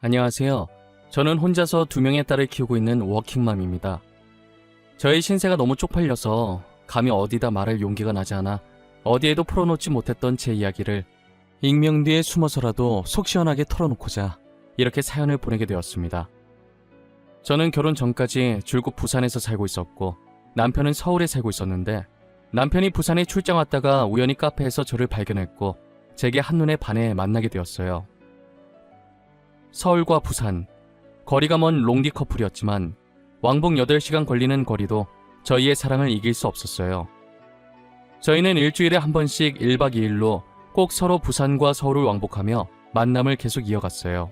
안녕하세요. 저는 혼자서 2명의 딸을 키우고 있는 워킹맘입니다. 저의 신세가 너무 쪽팔려서 감히 어디다 말할 용기가 나지 않아 어디에도 풀어놓지 못했던 제 이야기를 익명 뒤에 숨어서라도 속 시원하게 털어놓고자 이렇게 사연을 보내게 되었습니다. 저는 결혼 전까지 줄곧 부산에서 살고 있었고 남편은 서울에 살고 있었는데, 남편이 부산에 출장 왔다가 우연히 카페에서 저를 발견했고 제게 한눈에 반해 만나게 되었어요. 서울과 부산, 거리가 먼 롱디 커플이었지만 왕복 8시간 걸리는 거리도 저희의 사랑을 이길 수 없었어요. 저희는 일주일에 한 번씩 1박 2일로 꼭 서로 부산과 서울을 왕복하며 만남을 계속 이어갔어요.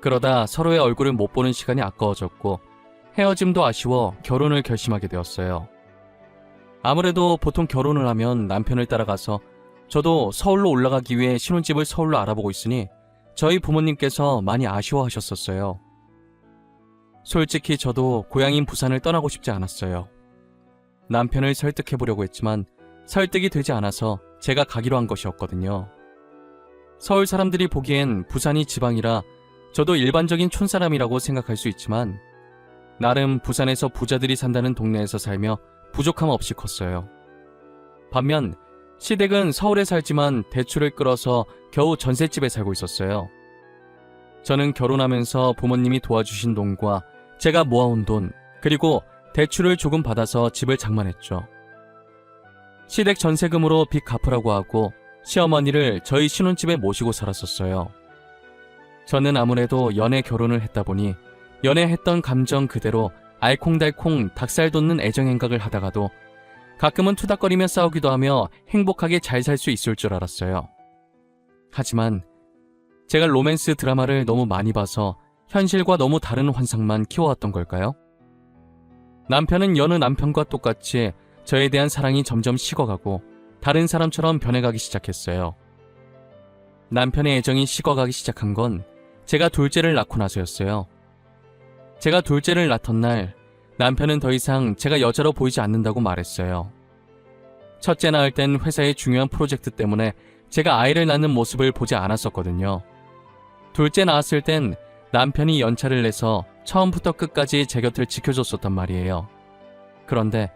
그러다 서로의 얼굴을 못 보는 시간이 아까워졌고 헤어짐도 아쉬워 결혼을 결심하게 되었어요. 아무래도 보통 결혼을 하면 남편을 따라가서, 저도 서울로 올라가기 위해 신혼집을 서울로 알아보고 있으니 저희 부모님께서 많이 아쉬워하셨었어요. 솔직히 저도 고향인 부산을 떠나고 싶지 않았어요. 남편을 설득해보려고 했지만 설득이 되지 않아서 제가 가기로 한 것이었거든요. 서울 사람들이 보기엔 부산이 지방이라 저도 일반적인 촌사람이라고 생각할 수 있지만, 나름 부산에서 부자들이 산다는 동네에서 살며 부족함 없이 컸어요. 반면 시댁은 서울에 살지만 대출을 끌어서 겨우 전셋집에 살고 있었어요. 저는 결혼하면서 부모님이 도와주신 돈과 제가 모아온 돈, 그리고 대출을 조금 받아서 집을 장만했죠. 시댁 전세금으로 빚 갚으라고 하고 시어머니를 저희 신혼집에 모시고 살았었어요. 저는 아무래도 연애 결혼을 했다 보니 연애했던 감정 그대로 알콩달콩 닭살 돋는 애정행각을 하다가도 가끔은 투닥거리며 싸우기도 하며 행복하게 잘 살 수 있을 줄 알았어요. 하지만 제가 로맨스 드라마를 너무 많이 봐서 현실과 너무 다른 환상만 키워왔던 걸까요? 남편은 여느 남편과 똑같이 저에 대한 사랑이 점점 식어가고 다른 사람처럼 변해가기 시작했어요. 남편의 애정이 식어가기 시작한 건 제가 둘째를 낳고 나서였어요. 제가 둘째를 낳던 날 남편은 더 이상 제가 여자로 보이지 않는다고 말했어요. 첫째 낳을 땐 회사의 중요한 프로젝트 때문에 제가 아이를 낳는 모습을 보지 않았었거든요. 둘째 낳았을 땐 남편이 연차를 내서 처음부터 끝까지 제 곁을 지켜줬었단 말이에요. 그런데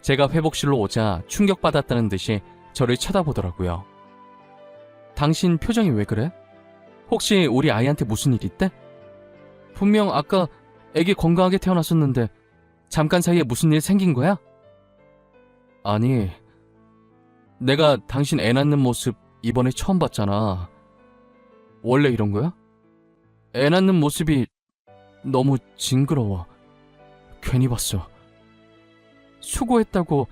제가 회복실로 오자 충격받았다는 듯이 저를 쳐다보더라고요. 당신 표정이 왜 그래? 혹시 우리 아이한테 무슨 일 있대? 분명 아까 애기 건강하게 태어났었는데 잠깐 사이에 무슨 일 생긴 거야? 아니, 내가 당신 애 낳는 모습 이번에 처음 봤잖아. 원래 이런 거야? 애 낳는 모습이 너무 징그러워. 괜히 봤어. 수고했다고,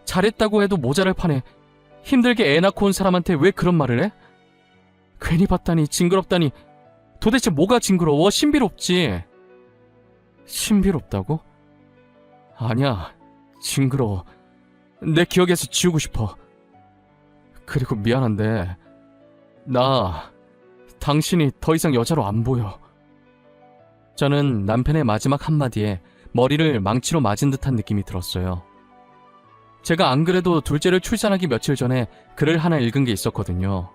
잘했다고 해도 모자랄 판에 힘들게 애 낳고 온 사람한테 왜 그런 말을 해? 괜히 봤다니, 징그럽다니. 도대체 뭐가 징그러워? 신비롭지. 신비롭다고? 아니야, 징그러워. 내 기억에서 지우고 싶어. 그리고 미안한데 당신이 더 이상 여자로 안 보여. 저는 남편의 마지막 한마디에 머리를 망치로 맞은 듯한 느낌이 들었어요. 제가 안 그래도 둘째를 출산하기 며칠 전에 글을 하나 읽은 게 있었거든요.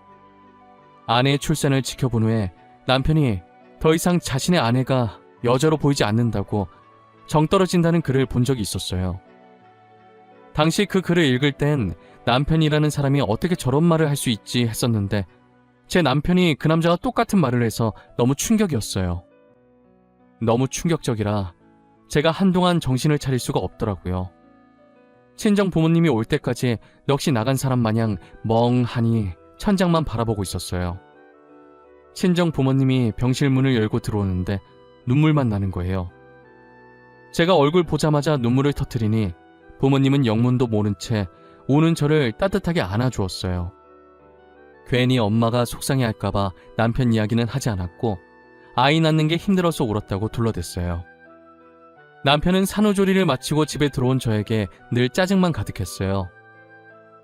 아내의 출산을 지켜본 후에 남편이 더 이상 자신의 아내가 여자로 보이지 않는다고 정 떨어진다는 글을 본 적이 있었어요. 당시 그 글을 읽을 땐 남편이라는 사람이 어떻게 저런 말을 할 수 있지 했었는데, 제 남편이 그 남자와 똑같은 말을 해서 너무 충격이었어요. 너무 충격적이라 제가 한동안 정신을 차릴 수가 없더라고요. 친정 부모님이 올 때까지 넋이 나간 사람 마냥 멍하니 천장만 바라보고 있었어요. 친정 부모님이 병실 문을 열고 들어오는데 눈물만 나는 거예요. 제가 얼굴 보자마자 눈물을 터뜨리니 부모님은 영문도 모른 채 우는 저를 따뜻하게 안아주었어요. 괜히 엄마가 속상해할까봐 남편 이야기는 하지 않았고 아이 낳는 게 힘들어서 울었다고 둘러댔어요. 남편은 산후조리를 마치고 집에 들어온 저에게 늘 짜증만 가득했어요.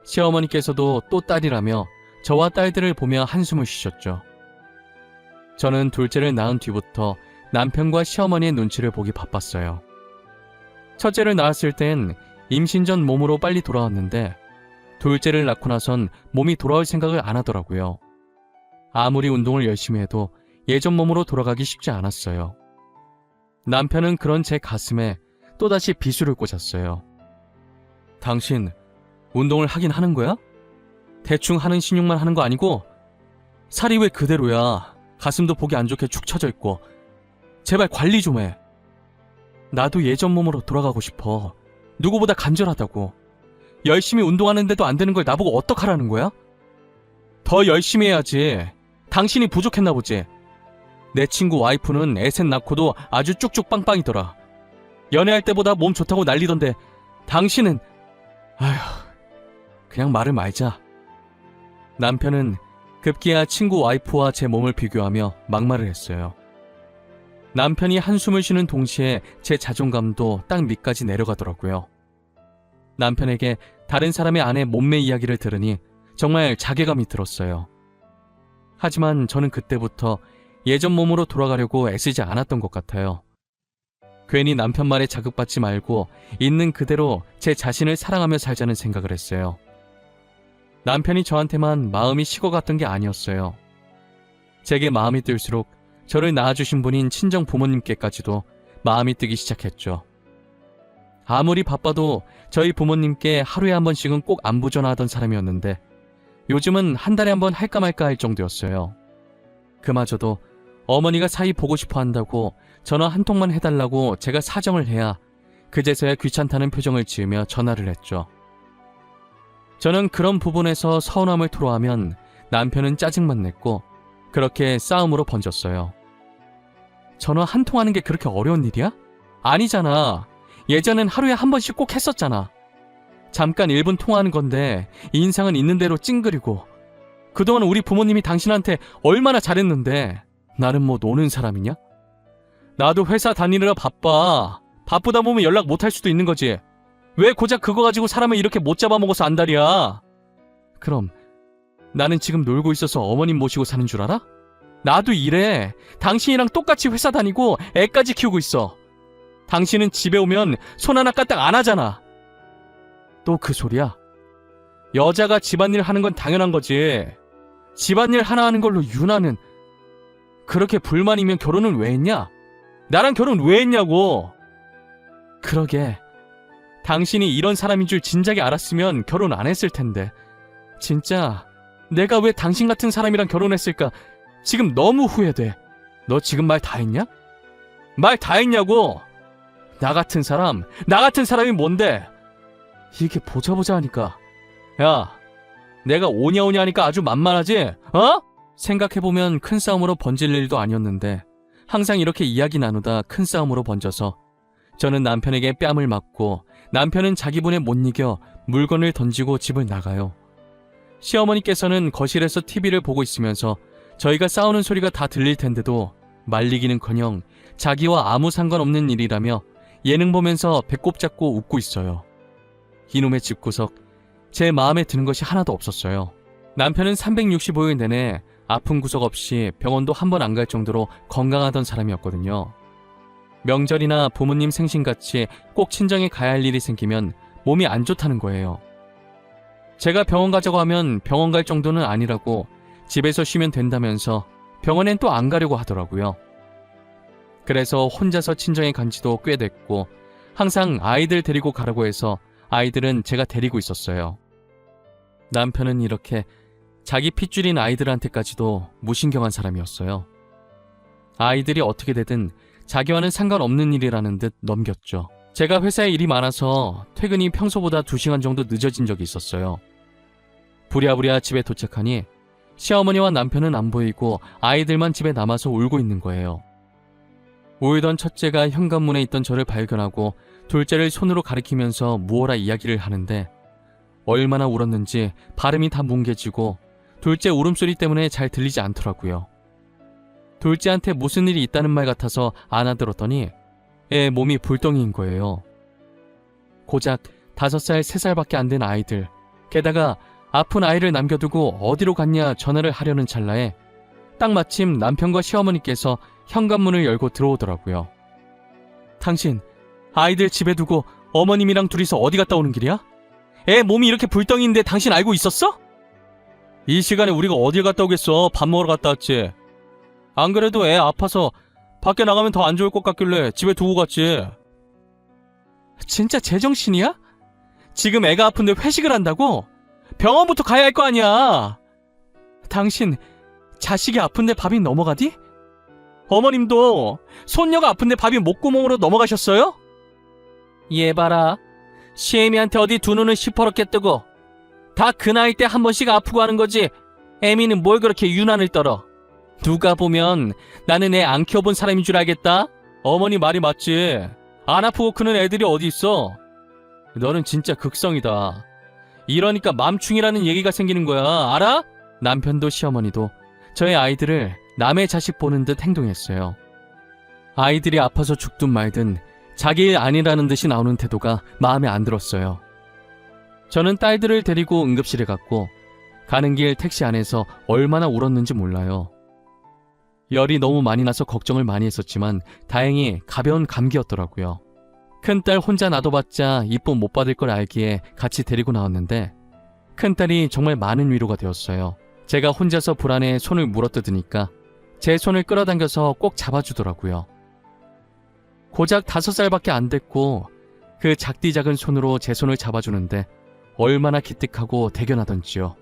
시어머니께서도 또 딸이라며 저와 딸들을 보며 한숨을 쉬셨죠. 저는 둘째를 낳은 뒤부터 남편과 시어머니의 눈치를 보기 바빴어요. 첫째를 낳았을 땐 임신 전 몸으로 빨리 돌아왔는데 둘째를 낳고 나선 몸이 돌아올 생각을 안 하더라고요. 아무리 운동을 열심히 해도 예전 몸으로 돌아가기 쉽지 않았어요. 남편은 그런 제 가슴에 또다시 비수를 꽂았어요. 당신 운동을 하긴 하는 거야? 대충 하는 신용만 하는 거 아니고? 살이 왜 그대로야? 가슴도 보기 안 좋게 축 처져 있고. 제발 관리 좀 해. 나도 예전 몸으로 돌아가고 싶어. 누구보다 간절하다고. 열심히 운동하는데도 안 되는 걸 나보고 어떡하라는 거야? 더 열심히 해야지. 당신이 부족했나 보지. 내 친구 와이프는 애셋 낳고도 아주 쭉쭉 빵빵이더라. 연애할 때보다 몸 좋다고 난리던데 당신은... 아휴, 그냥 말을 말자. 남편은 급기야 친구 와이프와 제 몸을 비교하며 막말을 했어요. 남편이 한숨을 쉬는 동시에 제 자존감도 땅 밑까지 내려가더라고요. 남편에게 다른 사람의 아내 몸매 이야기를 들으니 정말 자괴감이 들었어요. 하지만 저는 그때부터 예전 몸으로 돌아가려고 애쓰지 않았던 것 같아요. 괜히 남편 말에 자극받지 말고 있는 그대로 제 자신을 사랑하며 살자는 생각을 했어요. 남편이 저한테만 마음이 식어갔던 게 아니었어요. 제게 마음이 뜰수록 저를 낳아주신 분인 친정 부모님께까지도 마음이 뜨기 시작했죠. 아무리 바빠도 저희 부모님께 하루에 한 번씩은 꼭 안부 전화하던 사람이었는데 요즘은 한 달에 한 번 할까 말까 할 정도였어요. 그마저도 어머니가 사이 보고 싶어 한다고 전화 한 통만 해달라고 제가 사정을 해야 그제서야 귀찮다는 표정을 지으며 전화를 했죠. 저는 그런 부분에서 서운함을 토로하면 남편은 짜증만 냈고 그렇게 싸움으로 번졌어요. 전화 한 통 하는 게 그렇게 어려운 일이야? 아니잖아. 예전엔 하루에 한 번씩 꼭 했었잖아. 잠깐 1분 통화하는 건데 인상은 있는 대로 찡그리고. 그동안 우리 부모님이 당신한테 얼마나 잘했는데 나는 뭐 노는 사람이냐? 나도 회사 다니느라 바빠. 바쁘다 보면 연락 못 할 수도 있는 거지. 왜 고작 그거 가지고 사람을 이렇게 못 잡아먹어서 안달이야? 그럼 나는 지금 놀고 있어서 어머님 모시고 사는 줄 알아? 나도 이래. 당신이랑 똑같이 회사 다니고 애까지 키우고 있어. 당신은 집에 오면 손 하나 까딱 안 하잖아. 또 그 소리야? 여자가 집안일 하는 건 당연한 거지. 집안일 하나 하는 걸로 유나는... 그렇게 불만이면 결혼은 왜 했냐? 나랑 결혼 왜 했냐고. 그러게. 당신이 이런 사람인 줄 진작에 알았으면 결혼 안 했을 텐데. 진짜 내가 왜 당신 같은 사람이랑 결혼했을까 지금 너무 후회돼. 너 지금 말 다 했냐? 말 다 했냐고. 나 같은 사람이 뭔데? 이게 보자 하니까. 야, 내가 오냐오냐 하니까 아주 만만하지? 어? 생각해보면 큰 싸움으로 번질 일도 아니었는데 항상 이렇게 이야기 나누다 큰 싸움으로 번져서 저는 남편에게 뺨을 맞고 남편은 자기 분에 못 이겨 물건을 던지고 집을 나가요. 시어머니께서는 거실에서 TV를 보고 있으면서 저희가 싸우는 소리가 다 들릴 텐데도 말리기는커녕 자기와 아무 상관없는 일이라며 예능 보면서 배꼽 잡고 웃고 있어요. 이놈의 집구석, 제 마음에 드는 것이 하나도 없었어요. 남편은 365일 내내 아픈 구석 없이 병원도 한 번 안 갈 정도로 건강하던 사람이었거든요. 명절이나 부모님 생신같이 꼭 친정에 가야 할 일이 생기면 몸이 안 좋다는 거예요. 제가 병원 가자고 하면 병원 갈 정도는 아니라고 집에서 쉬면 된다면서 병원엔 또 안 가려고 하더라고요. 그래서 혼자서 친정에 간 지도 꽤 됐고 항상 아이들 데리고 가라고 해서 아이들은 제가 데리고 있었어요. 남편은 이렇게 자기 핏줄인 아이들한테까지도 무신경한 사람이었어요. 아이들이 어떻게 되든 자기와는 상관없는 일이라는 듯 넘겼죠. 제가 회사에 일이 많아서 퇴근이 평소보다 2시간 정도 늦어진 적이 있었어요. 부랴부랴 집에 도착하니 시어머니와 남편은 안 보이고 아이들만 집에 남아서 울고 있는 거예요. 울던 첫째가 현관문에 있던 저를 발견하고 둘째를 손으로 가리키면서 무어라 이야기를 하는데 얼마나 울었는지 발음이 다 뭉개지고 둘째 울음소리 때문에 잘 들리지 않더라고요. 둘째한테 무슨 일이 있다는 말 같아서 안아들었더니 애 몸이 불덩이인 거예요. 고작 5살, 3살밖에 안 된 아이들, 게다가 아픈 아이를 남겨두고 어디로 갔냐 전화를 하려는 찰나에 딱 마침 남편과 시어머니께서 현관문을 열고 들어오더라고요. 당신 아이들 집에 두고 어머님이랑 둘이서 어디 갔다 오는 길이야? 애 몸이 이렇게 불덩이인데 당신 알고 있었어? 이 시간에 우리가 어딜 갔다 오겠어. 밥 먹으러 갔다 왔지. 안 그래도 애 아파서 밖에 나가면 더 안 좋을 것 같길래 집에 두고 갔지. 진짜 제정신이야? 지금 애가 아픈데 회식을 한다고? 병원부터 가야 할 거 아니야. 당신 자식이 아픈데 밥이 넘어가디? 어머님도 손녀가 아픈데 밥이 목구멍으로 넘어가셨어요? 얘 봐라. 시애미한테 어디 두 눈을 시퍼렇게 뜨고 다 그 나이 때 한 번씩 아프고 하는 거지. 애미는 뭘 그렇게 유난을 떨어. 누가 보면 나는 애 안 키워본 사람인 줄 알겠다. 어머니 말이 맞지. 안 아프고 크는 애들이 어디 있어. 너는 진짜 극성이다. 이러니까 맘충이라는 얘기가 생기는 거야. 알아? 남편도 시어머니도 저희 아이들을 남의 자식 보는 듯 행동했어요. 아이들이 아파서 죽든 말든 자기 일 아니라는 듯이 나오는 태도가 마음에 안 들었어요. 저는 딸들을 데리고 응급실에 갔고 가는 길 택시 안에서 얼마나 울었는지 몰라요. 열이 너무 많이 나서 걱정을 많이 했었지만 다행히 가벼운 감기였더라고요. 큰딸 혼자 놔둬봤자 이쁨 못 받을 걸 알기에 같이 데리고 나왔는데 큰딸이 정말 많은 위로가 되었어요. 제가 혼자서 불안해 손을 물어뜯으니까 제 손을 끌어당겨서 꼭 잡아주더라고요. 고작 5살밖에 안 됐고 그 작디 작은 손으로 제 손을 잡아주는데 얼마나 기특하고 대견하던지요.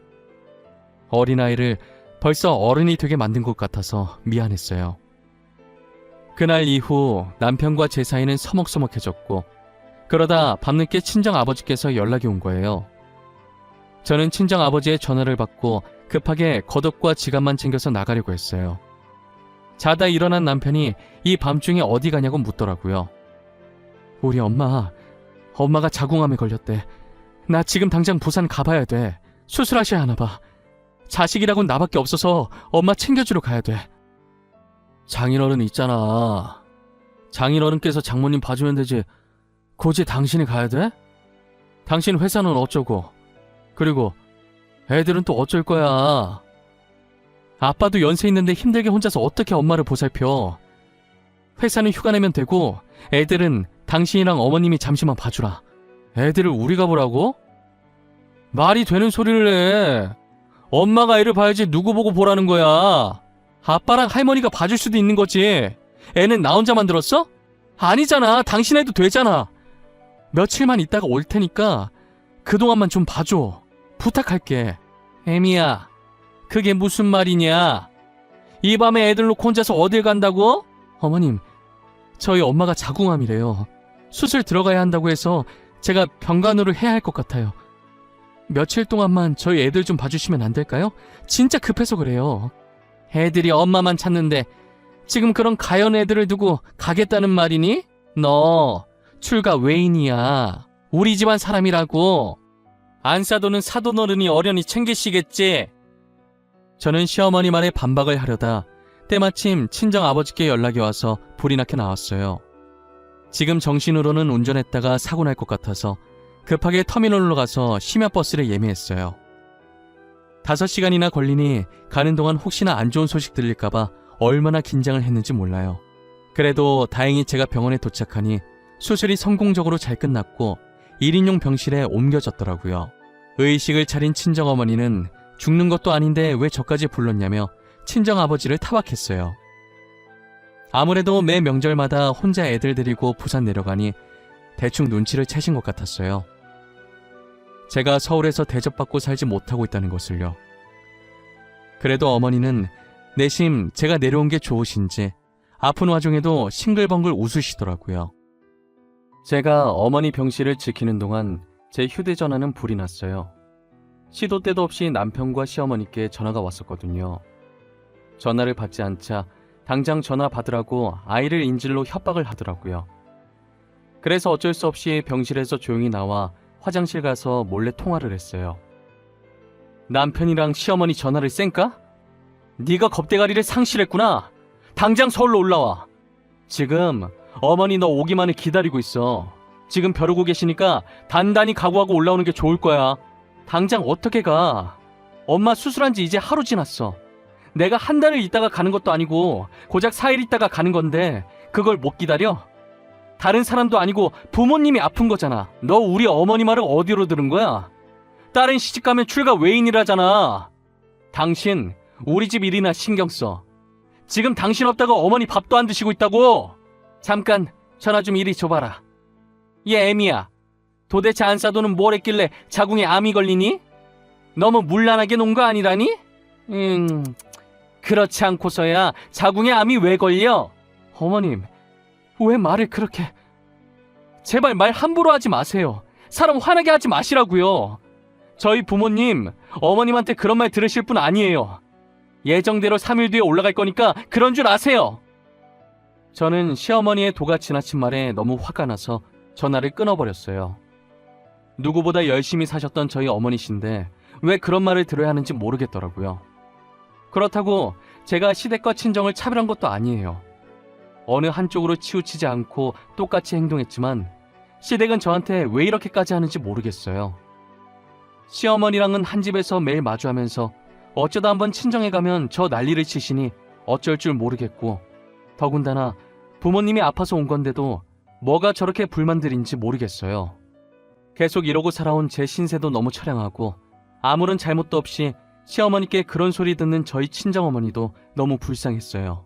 어린아이를 벌써 어른이 되게 만든 것 같아서 미안했어요. 그날 이후 남편과 제 사이는 서먹서먹해졌고 그러다 밤늦게 친정아버지께서 연락이 온 거예요. 저는 친정아버지의 전화를 받고 급하게 겉옷과 지갑만 챙겨서 나가려고 했어요. 자다 일어난 남편이 이 밤중에 어디 가냐고 묻더라고요. 우리 엄마가 자궁암에 걸렸대. 나 지금 당장 부산 가봐야 돼. 수술하셔야 하나 봐. 자식이라곤 나밖에 없어서 엄마 챙겨주러 가야 돼. 장인어른 있잖아. 장인어른께서 장모님 봐주면 되지. 굳이 당신이 가야 돼? 당신 회사는 어쩌고. 그리고 애들은 또 어쩔 거야. 아빠도 연세 있는데 힘들게 혼자서 어떻게 엄마를 보살펴. 회사는 휴가 내면 되고 애들은 당신이랑 어머님이 잠시만 봐주라. 애들을 우리가 보라고? 말이 되는 소리를 해. 엄마가 애를 봐야지 누구 보고 보라는 거야. 아빠랑 할머니가 봐줄 수도 있는 거지. 애는 나 혼자 만들었어? 아니잖아. 당신 애도 되잖아. 며칠만 있다가 올 테니까 그동안만 좀 봐줘. 부탁할게. 애미야, 그게 무슨 말이냐? 이 밤에 애들 놓고 혼자서 어딜 간다고? 어머님, 저희 엄마가 자궁암이래요. 수술 들어가야 한다고 해서 제가 병간호를 해야 할 것 같아요. 며칠 동안만 저희 애들 좀 봐주시면 안 될까요? 진짜 급해서 그래요. 애들이 엄마만 찾는데 지금 그런 가연 애들을 두고 가겠다는 말이니? 너 출가 외인이야. 우리 집안 사람이라고. 안사도는 사돈어른이 어련히 챙기시겠지. 저는 시어머니 말에 반박을 하려다 때마침 친정아버지께 연락이 와서 불이 나게 나왔어요. 지금 정신으로는 운전했다가 사고 날 것 같아서 급하게 터미널로 가서 심야버스를 예매했어요. 5시간이나 걸리니 가는 동안 혹시나 안 좋은 소식 들릴까봐 얼마나 긴장을 했는지 몰라요. 그래도 다행히 제가 병원에 도착하니 수술이 성공적으로 잘 끝났고 1인용 병실에 옮겨졌더라고요. 의식을 차린 친정어머니는 죽는 것도 아닌데 왜 저까지 불렀냐며 친정아버지를 타박했어요. 아무래도 매 명절마다 혼자 애들 데리고 부산 내려가니 대충 눈치를 채신 것 같았어요. 제가 서울에서 대접받고 살지 못하고 있다는 것을요. 그래도 어머니는 내심 제가 내려온 게 좋으신지 아픈 와중에도 싱글벙글 웃으시더라고요. 제가 어머니 병실을 지키는 동안 제 휴대전화는 불이 났어요. 시도 때도 없이 남편과 시어머니께 전화가 왔었거든요. 전화를 받지 않자 당장 전화 받으라고 아이를 인질로 협박을 하더라고요. 그래서 어쩔 수 없이 병실에서 조용히 나와 화장실 가서 몰래 통화를 했어요. 남편이랑 시어머니 전화를 쌩까? 네가 겁대가리를 상실했구나. 당장 서울로 올라와. 지금 어머니 너 오기만을 기다리고 있어. 지금 벼르고 계시니까 단단히 각오하고 올라오는 게 좋을 거야. 당장 어떻게 가? 엄마 수술한 지 이제 하루 지났어. 내가 한 달을 있다가 가는 것도 아니고 고작 4일 있다가 가는 건데 그걸 못 기다려? 다른 사람도 아니고 부모님이 아픈 거잖아. 너 우리 어머니 말을 어디로 들은 거야? 딸은 시집가면 출가 외인이라잖아. 당신 우리 집 일이나 신경 써. 지금 당신 없다고 어머니 밥도 안 드시고 있다고. 잠깐 전화 좀 이리 줘봐라. 얘 애미야, 도대체 안사도는 뭘 했길래 자궁에 암이 걸리니? 너무 문란하게 논 거 아니라니? 그렇지 않고서야 자궁에 암이 왜 걸려? 어머님, 왜 말을 그렇게... 제발 말 함부로 하지 마세요. 사람 화나게 하지 마시라고요. 저희 부모님, 어머님한테 그런 말 들으실 분 아니에요. 예정대로 3일 뒤에 올라갈 거니까 그런 줄 아세요. 저는 시어머니의 도가 지나친 말에 너무 화가 나서 전화를 끊어버렸어요. 누구보다 열심히 사셨던 저희 어머니신데 왜 그런 말을 들어야 하는지 모르겠더라고요. 그렇다고 제가 시댁과 친정을 차별한 것도 아니에요. 어느 한쪽으로 치우치지 않고 똑같이 행동했지만 시댁은 저한테 왜 이렇게까지 하는지 모르겠어요. 시어머니랑은 한 집에서 매일 마주하면서 어쩌다 한번 친정에 가면 저 난리를 치시니 어쩔 줄 모르겠고, 더군다나 부모님이 아파서 온 건데도 뭐가 저렇게 불만들인지 모르겠어요. 계속 이러고 살아온 제 신세도 너무 처량하고 아무런 잘못도 없이 시어머니께 그런 소리 듣는 저희 친정어머니도 너무 불쌍했어요.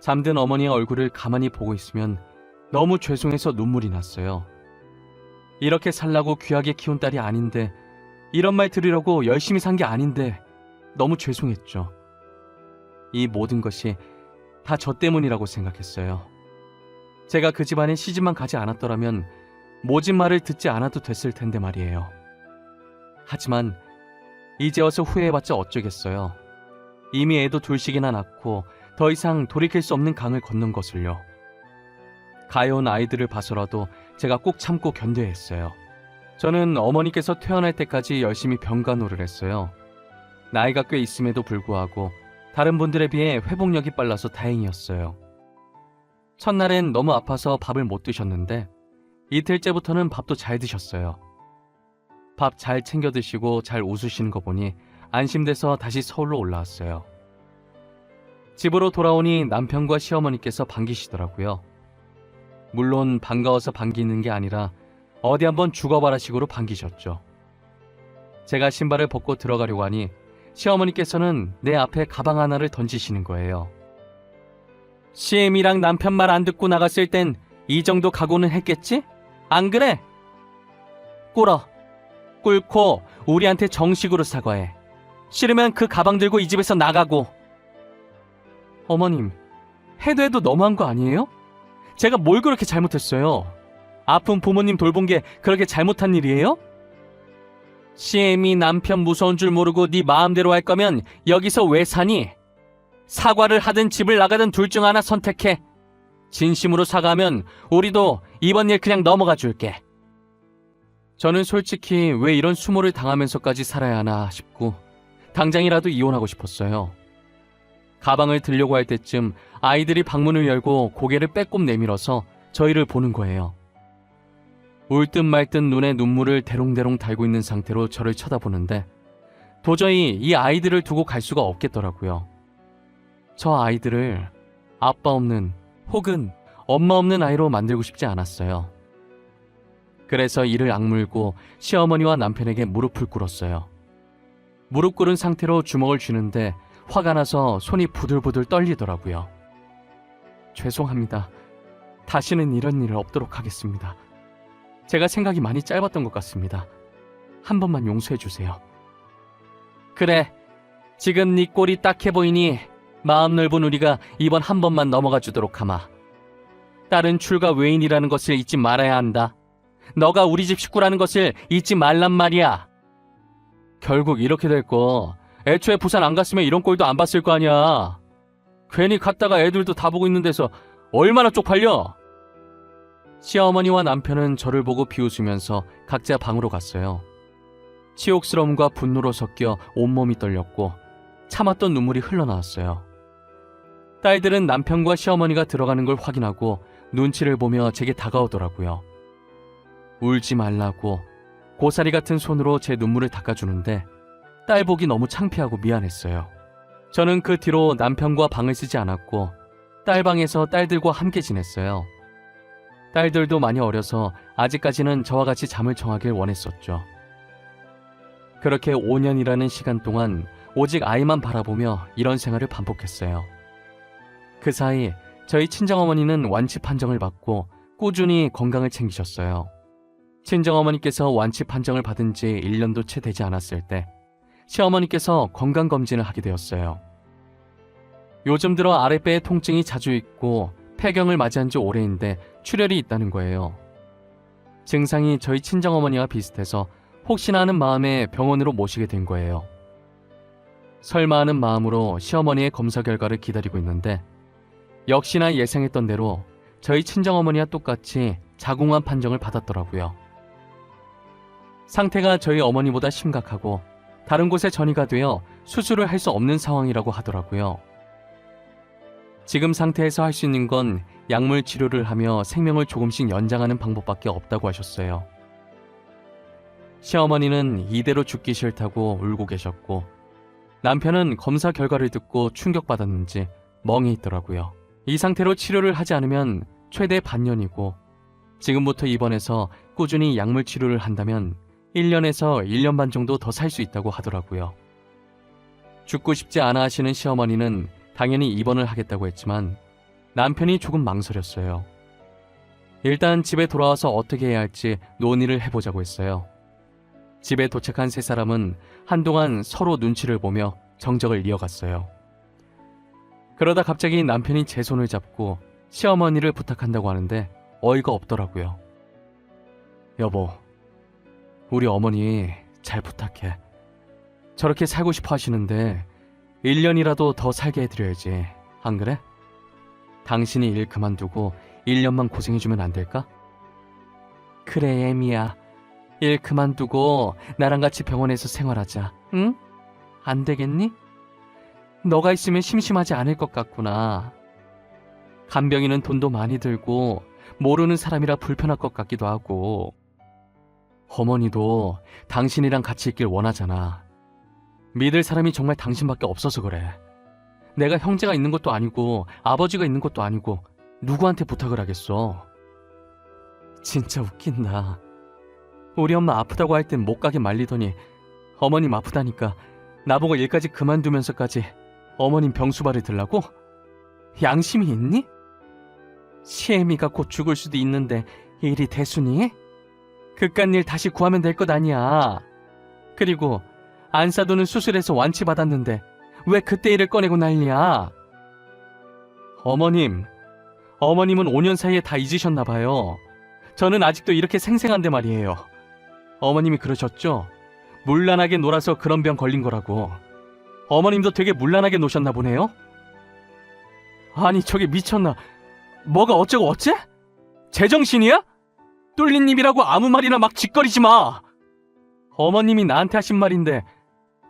잠든 어머니의 얼굴을 가만히 보고 있으면 너무 죄송해서 눈물이 났어요. 이렇게 살라고 귀하게 키운 딸이 아닌데, 이런 말 들으려고 열심히 산 게 아닌데 너무 죄송했죠. 이 모든 것이 다 저 때문이라고 생각했어요. 제가 그 집안에 시집만 가지 않았더라면 모진 말을 듣지 않아도 됐을 텐데 말이에요. 하지만 이제 와서 후회해봤자 어쩌겠어요. 이미 애도 둘씩이나 낳고 더 이상 돌이킬 수 없는 강을 건넌 것을요. 가여운 아이들을 봐서라도 제가 꼭 참고 견뎌야 했어요. 저는 어머니께서 퇴원할 때까지 열심히 병간호를 했어요. 나이가 꽤 있음에도 불구하고 다른 분들에 비해 회복력이 빨라서 다행이었어요. 첫날엔 너무 아파서 밥을 못 드셨는데 이틀째부터는 밥도 잘 드셨어요. 밥 잘 챙겨 드시고 잘 웃으시는 거 보니 안심돼서 다시 서울로 올라왔어요. 집으로 돌아오니 남편과 시어머니께서 반기시더라고요. 물론 반가워서 반기는 게 아니라 어디 한번 죽어봐라 식으로 반기셨죠. 제가 신발을 벗고 들어가려고 하니 시어머니께서는 내 앞에 가방 하나를 던지시는 거예요. 시엠이랑 남편 말 안 듣고 나갔을 땐 이 정도 각오는 했겠지? 안 그래? 꿇어. 꿇고 우리한테 정식으로 사과해. 싫으면 그 가방 들고 이 집에서 나가고. 어머님, 해도 너무한 거 아니에요? 제가 뭘 그렇게 잘못했어요? 아픈 부모님 돌본 게 그렇게 잘못한 일이에요? 시엠이 남편 무서운 줄 모르고 네 마음대로 할 거면 여기서 왜 사니? 사과를 하든 집을 나가든 둘 중 하나 선택해. 진심으로 사과하면 우리도 이번 일 그냥 넘어가 줄게. 저는 솔직히 왜 이런 수모를 당하면서까지 살아야 하나 싶고 당장이라도 이혼하고 싶었어요. 가방을 들려고 할 때쯤 아이들이 방문을 열고 고개를 빼꼼 내밀어서 저희를 보는 거예요. 울 듯 말 듯 눈에 눈물을 대롱대롱 달고 있는 상태로 저를 쳐다보는데 도저히 이 아이들을 두고 갈 수가 없겠더라고요. 저 아이들을 아빠 없는 혹은 엄마 없는 아이로 만들고 싶지 않았어요. 그래서 이를 악물고 시어머니와 남편에게 무릎을 꿇었어요. 무릎 꿇은 상태로 주먹을 쥐는데 화가 나서 손이 부들부들 떨리더라고요. 죄송합니다. 다시는 이런 일 없도록 하겠습니다. 제가 생각이 많이 짧았던 것 같습니다. 한 번만 용서해 주세요. 그래, 지금 네 꼴이 딱해 보이니 마음 넓은 우리가 이번 한 번만 넘어가 주도록 하마. 딸은 출가 외인이라는 것을 잊지 말아야 한다. 너가 우리 집 식구라는 것을 잊지 말란 말이야. 결국 이렇게 될 거 애초에 부산 안 갔으면 이런 꼴도 안 봤을 거 아니야. 괜히 갔다가 애들도 다 보고 있는 데서 얼마나 쪽팔려. 시어머니와 남편은 저를 보고 비웃으면서 각자 방으로 갔어요. 치욕스러움과 분노로 섞여 온몸이 떨렸고 참았던 눈물이 흘러나왔어요. 딸들은 남편과 시어머니가 들어가는 걸 확인하고 눈치를 보며 제게 다가오더라고요. 울지 말라고 고사리 같은 손으로 제 눈물을 닦아주는데 딸 보기 너무 창피하고 미안했어요. 저는 그 뒤로 남편과 방을 쓰지 않았고 딸 방에서 딸들과 함께 지냈어요. 딸들도 많이 어려서 아직까지는 저와 같이 잠을 청하길 원했었죠. 그렇게 5년이라는 시간 동안 오직 아이만 바라보며 이런 생활을 반복했어요. 그 사이 저희 친정어머니는 완치 판정을 받고 꾸준히 건강을 챙기셨어요. 친정어머니께서 완치 판정을 받은 지 1년도 채 되지 않았을 때 시어머니께서 건강검진을 하게 되었어요. 요즘 들어 아랫배에 통증이 자주 있고 폐경을 맞이한 지 오래인데 출혈이 있다는 거예요. 증상이 저희 친정어머니와 비슷해서 혹시나 하는 마음에 병원으로 모시게 된 거예요. 설마 하는 마음으로 시어머니의 검사 결과를 기다리고 있는데 역시나 예상했던 대로 저희 친정어머니와 똑같이 자궁암 판정을 받았더라고요. 상태가 저희 어머니보다 심각하고 다른 곳에 전이가 되어 수술을 할 수 없는 상황이라고 하더라고요. 지금 상태에서 할 수 있는 건 약물 치료를 하며 생명을 조금씩 연장하는 방법밖에 없다고 하셨어요. 시어머니는 이대로 죽기 싫다고 울고 계셨고 남편은 검사 결과를 듣고 충격받았는지 멍해 있더라고요. 이 상태로 치료를 하지 않으면 최대 반년이고 지금부터 입원해서 꾸준히 약물 치료를 한다면 1년에서 1년 반 정도 더 살 수 있다고 하더라고요. 죽고 싶지 않아 하시는 시어머니는 당연히 입원을 하겠다고 했지만 남편이 조금 망설였어요. 일단 집에 돌아와서 어떻게 해야 할지 논의를 해보자고 했어요. 집에 도착한 세 사람은 한동안 서로 눈치를 보며 정적을 이어갔어요. 그러다 갑자기 남편이 제 손을 잡고 시어머니를 부탁한다고 하는데 어이가 없더라고요. 여보, 우리 어머니 잘 부탁해. 저렇게 살고 싶어 하시는데 1년이라도 더 살게 해드려야지. 안 그래? 당신이 일 그만두고 1년만 고생해주면 안 될까? 그래, 애미야. 일 그만두고 나랑 같이 병원에서 생활하자. 응? 안 되겠니? 너가 있으면 심심하지 않을 것 같구나. 간병인은 돈도 많이 들고 모르는 사람이라 불편할 것 같기도 하고 어머니도 당신이랑 같이 있길 원하잖아. 믿을 사람이 정말 당신밖에 없어서 그래. 내가 형제가 있는 것도 아니고 아버지가 있는 것도 아니고 누구한테 부탁을 하겠어. 진짜 웃긴다. 우리 엄마 아프다고 할 땐 못 가게 말리더니 어머님 아프다니까 나보고 일까지 그만두면서까지 어머님 병수발을 들라고? 양심이 있니? 시애미가 곧 죽을 수도 있는데 일이 대수니? 그깟 일 다시 구하면 될 것 아니야. 그리고 안 싸두는 수술해서 완치받았는데 왜 그때 일을 꺼내고 난리야? 어머님은 5년 사이에 다 잊으셨나 봐요. 저는 아직도 이렇게 생생한데 말이에요. 어머님이 그러셨죠? 문란하게 놀아서 그런 병 걸린 거라고. 어머님도 되게 문란하게 노셨나 보네요? 아니 저게 미쳤나? 뭐가 어쩌고 어째? 제정신이야? 뚫린 입이라고 아무 말이나 막 짓거리지 마. 어머님이 나한테 하신 말인데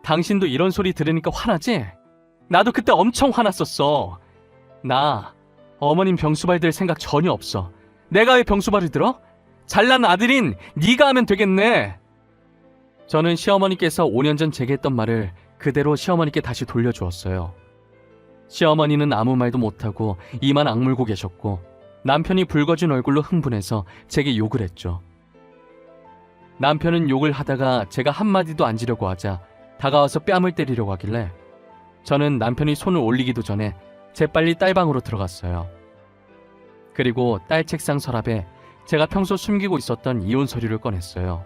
당신도 이런 소리 들으니까 화나지? 나도 그때 엄청 화났었어. 나 어머님 병수발 들 생각 전혀 없어. 내가 왜 병수발을 들어? 잘난 아들인 네가 하면 되겠네. 저는 시어머니께서 5년 전 제게 했던 말을 그대로 시어머니께 다시 돌려주었어요. 시어머니는 아무 말도 못하고 이만 악물고 계셨고 남편이 붉어진 얼굴로 흥분해서 제게 욕을 했죠. 남편은 욕을 하다가 제가 한마디도 안 지려고 하자 다가와서 뺨을 때리려고 하길래 저는 남편이 손을 올리기도 전에 재빨리 딸방으로 들어갔어요. 그리고 딸 책상 서랍에 제가 평소 숨기고 있었던 이혼 서류를 꺼냈어요.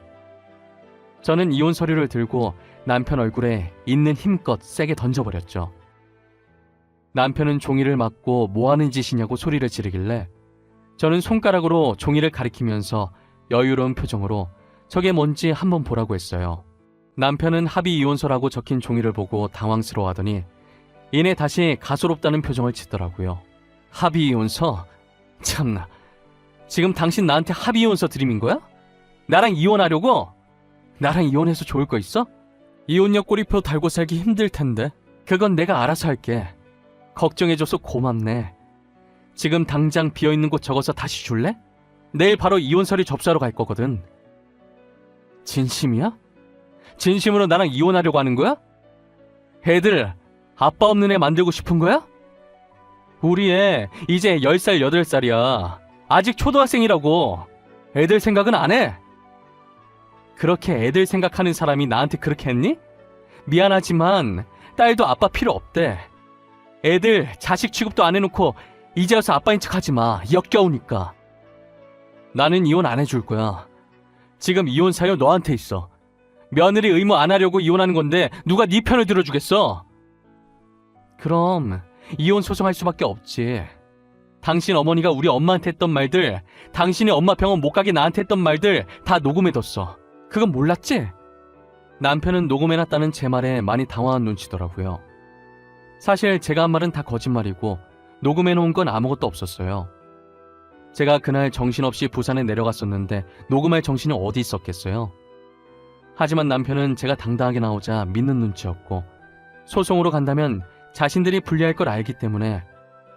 저는 이혼 서류를 들고 남편 얼굴에 있는 힘껏 세게 던져버렸죠. 남편은 종이를 맞고 뭐하는 짓이냐고 소리를 지르길래 저는 손가락으로 종이를 가리키면서 여유로운 표정으로 저게 뭔지 한번 보라고 했어요. 남편은 합의 이혼서라고 적힌 종이를 보고 당황스러워하더니 이내 다시 가소롭다는 표정을 짓더라고요. 합의 이혼서? 참나, 지금 당신 나한테 합의 이혼서 드림인 거야? 나랑 이혼하려고? 나랑 이혼해서 좋을 거 있어? 이혼녀 꼬리표 달고 살기 힘들 텐데 그건 내가 알아서 할게. 걱정해줘서 고맙네. 지금 당장 비어있는 곳 적어서 다시 줄래? 내일 바로 이혼 서류 접수하러 갈 거거든. 진심이야? 진심으로 나랑 이혼하려고 하는 거야? 애들 아빠 없는 애 만들고 싶은 거야? 우리 애 이제 10살 8살이야. 아직 초등학생이라고. 애들 생각은 안 해. 그렇게 애들 생각하는 사람이 나한테 그렇게 했니? 미안하지만 딸도 아빠 필요 없대. 애들 자식 취급도 안 해놓고 이제 와서 아빠인 척 하지 마. 역겨우니까. 나는 이혼 안 해줄 거야. 지금 이혼 사유 너한테 있어. 며느리 의무 안 하려고 이혼하는 건데 누가 네 편을 들어주겠어? 그럼 이혼 소송할 수밖에 없지. 당신 어머니가 우리 엄마한테 했던 말들, 당신이 엄마 병원 못 가게 나한테 했던 말들 다 녹음해뒀어. 그건 몰랐지? 남편은 녹음해놨다는 제 말에 많이 당황한 눈치더라고요. 사실 제가 한 말은 다 거짓말이고 녹음해놓은 건 아무것도 없었어요. 제가 그날 정신없이 부산에 내려갔었는데 녹음할 정신이 어디 있었겠어요. 하지만 남편은 제가 당당하게 나오자 믿는 눈치였고, 소송으로 간다면 자신들이 불리할 걸 알기 때문에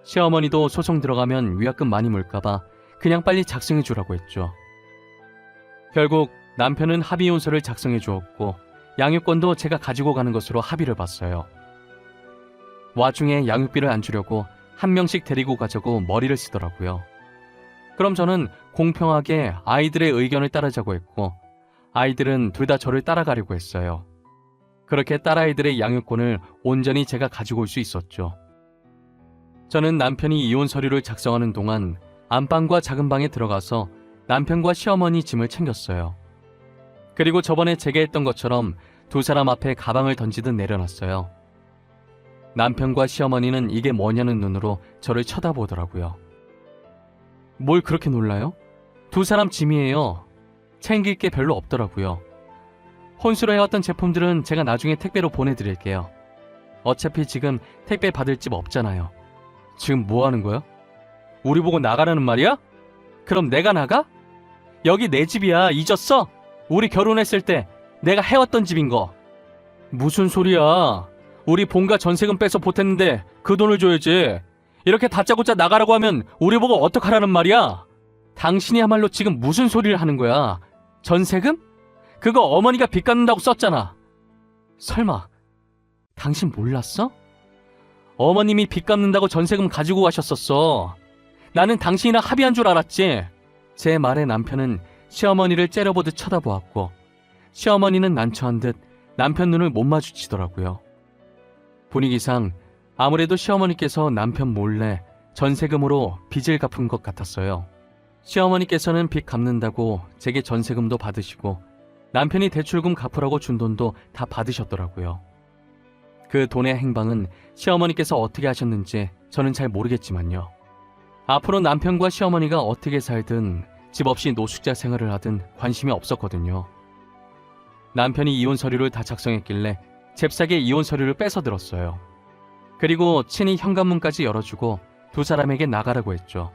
시어머니도 소송 들어가면 위약금 많이 물까봐 그냥 빨리 작성해 주라고 했죠. 결국 남편은 합의혼서를 작성해 주었고 양육권도 제가 가지고 가는 것으로 합의를 봤어요. 와중에 양육비를 안 주려고 한 명씩 데리고 가자고 머리를 쓰더라고요. 그럼 저는 공평하게 아이들의 의견을 따르자고 했고, 아이들은 둘 다 저를 따라가려고 했어요. 그렇게 딸아이들의 양육권을 온전히 제가 가지고 올 수 있었죠. 저는 남편이 이혼 서류를 작성하는 동안 안방과 작은 방에 들어가서 남편과 시어머니 짐을 챙겼어요. 그리고 저번에 제가 했던 것처럼 두 사람 앞에 가방을 던지듯 내려놨어요. 남편과 시어머니는 이게 뭐냐는 눈으로 저를 쳐다보더라고요. 뭘 그렇게 놀라요? 두 사람 짐이에요. 챙길 게 별로 없더라고요. 혼수로 해왔던 제품들은 제가 나중에 택배로 보내드릴게요. 어차피 지금 택배 받을 집 없잖아요. 지금 뭐 하는 거야? 우리 보고 나가라는 말이야? 그럼 내가 나가? 여기 내 집이야. 잊었어? 우리 결혼했을 때 내가 해왔던 집인 거. 무슨 소리야? 우리 본가 전세금 빼서 보탰는데 그 돈을 줘야지. 이렇게 다짜고짜 나가라고 하면 우리 보고 어떡하라는 말이야? 당신이야말로 지금 무슨 소리를 하는 거야? 전세금? 그거 어머니가 빚 갚는다고 썼잖아. 설마 당신 몰랐어? 어머님이 빚 갚는다고 전세금 가지고 가셨었어. 나는 당신이랑 합의한 줄 알았지. 제 말에 남편은 시어머니를 째려보듯 쳐다보았고, 시어머니는 난처한 듯 남편 눈을 못 마주치더라고요. 분위기상 아무래도 시어머니께서 남편 몰래 전세금으로 빚을 갚은 것 같았어요. 시어머니께서는 빚 갚는다고 제게 전세금도 받으시고 남편이 대출금 갚으라고 준 돈도 다 받으셨더라고요. 그 돈의 행방은 시어머니께서 어떻게 하셨는지 저는 잘 모르겠지만요. 앞으로 남편과 시어머니가 어떻게 살든 집 없이 노숙자 생활을 하든 관심이 없었거든요. 남편이 이혼 서류를 다 작성했길래 잽싸게 이혼 서류를 뺏어 들었어요. 그리고 친히 현관문까지 열어주고 두 사람에게 나가라고 했죠.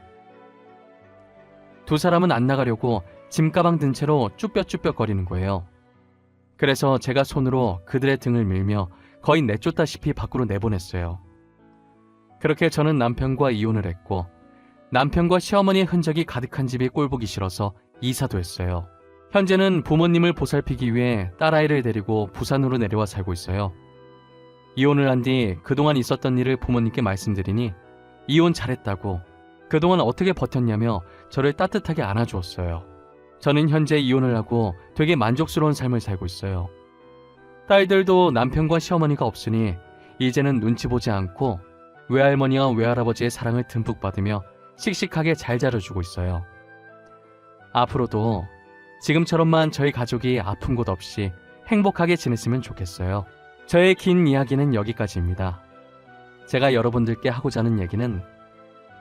두 사람은 안 나가려고 짐가방 든 채로 쭈뼛쭈뼛거리는 거예요. 그래서 제가 손으로 그들의 등을 밀며 거의 내쫓다시피 밖으로 내보냈어요. 그렇게 저는 남편과 이혼을 했고, 남편과 시어머니의 흔적이 가득한 집이 꼴보기 싫어서 이사도 했어요. 현재는 부모님을 보살피기 위해 딸아이를 데리고 부산으로 내려와 살고 있어요. 이혼을 한 뒤 그동안 있었던 일을 부모님께 말씀드리니 이혼 잘했다고, 그동안 어떻게 버텼냐며 저를 따뜻하게 안아주었어요. 저는 현재 이혼을 하고 되게 만족스러운 삶을 살고 있어요. 딸들도 남편과 시어머니가 없으니 이제는 눈치 보지 않고 외할머니와 외할아버지의 사랑을 듬뿍 받으며 씩씩하게 잘 자라주고 있어요. 앞으로도 지금처럼만 저희 가족이 아픈 곳 없이 행복하게 지냈으면 좋겠어요. 저의 긴 이야기는 여기까지입니다. 제가 여러분들께 하고자 하는 얘기는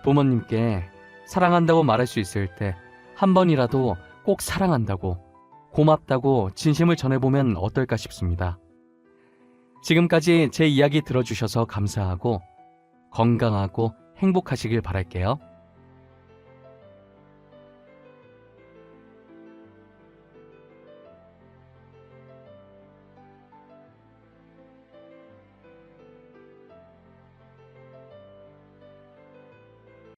부모님께 사랑한다고 말할 수 있을 때 한 번이라도 꼭 사랑한다고, 고맙다고 진심을 전해보면 어떨까 싶습니다. 지금까지 제 이야기 들어주셔서 감사하고 건강하고 행복하시길 바랄게요.